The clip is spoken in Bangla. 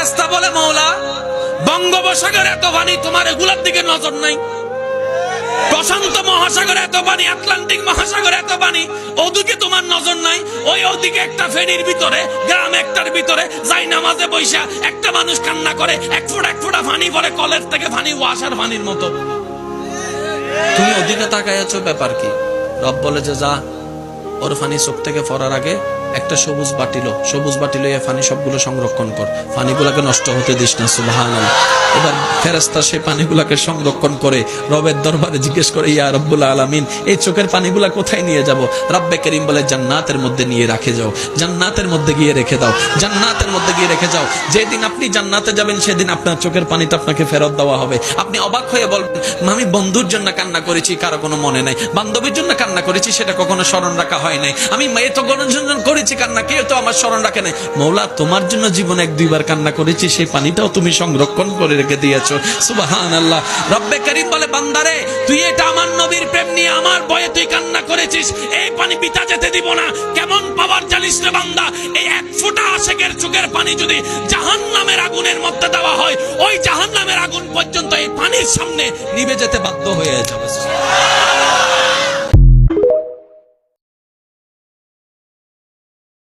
ফেরেশতা বলে মওলা বঙ্গোপসাগরে এত পানি, তোমার এগুলোর দিকে নজর নাই? প্রশান্ত মহাসাগরে এত পানি, আটলান্টিক মহাসাগরে এত পানি, ওদিকে তোমার নজর নাই? ওদিকে একটা ফেরির ভিতরে, গ্রাম একটার ভিতরে যাই নামাজে বৈশা একটা মানুষ কান্না করে, এক ফোঁটা পানি পরে কলের থেকে পানি ওয়াসার পানির মতো। তুমি ওদিকে তাকায় আছো, ব্যাপার কি? রব বলে যে যা, ওর পানি চোখ থেকে পড়ার আগে একটা সবুজ বাটি লইয়া পানি সবগুলো সংরক্ষণ কর, পানিগুলাকে নষ্ট হতে দিস না। সুবহানাল্লাহ। এবার ফেরেশতা সেই পানিগুলাকে সংরক্ষণ করে রবের দরবারে জিজ্ঞেস করে, ইয়া রব্বুল আলামিন, এই চোখের পানিগুলা কোথায় নিয়ে যাব? রব্বে করিম বলে, জান্নাতের মধ্যে নিয়ে রাখে যাও, জান্নাতের মধ্যে গিয়ে রেখে দাও, জান্নাতের মধ্যে গিয়ে রেখে যাও। যেদিন আপনি জান্নাতে যাবেন সেদিন আপনার চোখের পানিটা আপনাকে ফেরত দেওয়া হবে। আপনি অবাক হয়ে বলবেন, আমি বন্ধুর জন্য কান্না করেছি, কারো কোনো মনে নাই, বান্ধবীর জন্য কান্না করেছি, সেটা কখনো স্মরণ রাখা হয় নাই, আমি মেয়ে তো গণজন করেছি কান্না, কেউ তো আমার স্মরণ রাখে নাই। মওলা তোমার জন্য জীবনে 1-2 বার কান্না করেছি, সেই পানিটাও তুমি সংরক্ষণ করে রেখে দিয়েছো। সুবহানাল্লাহ। রব্বে করিম বলে, বান্দারে তুই এটা আমার নবীর প্রেম নিয়ে আমার ভয়ে তুই কান্না করেছিস, এই পানি পিতা যেতে দিব না। কেমন পাওয়ার জানিস রে বান্দা? এই 1 ফোঁটা আশিকের চোখের পানি যদি জাহান্নামের আগুনের মধ্যে দেওয়া হয়, ওই জাহান্নামের আগুন পর্যন্ত এই পানির সামনে নিভে যেতে বাধ্য হয়ে যাবে।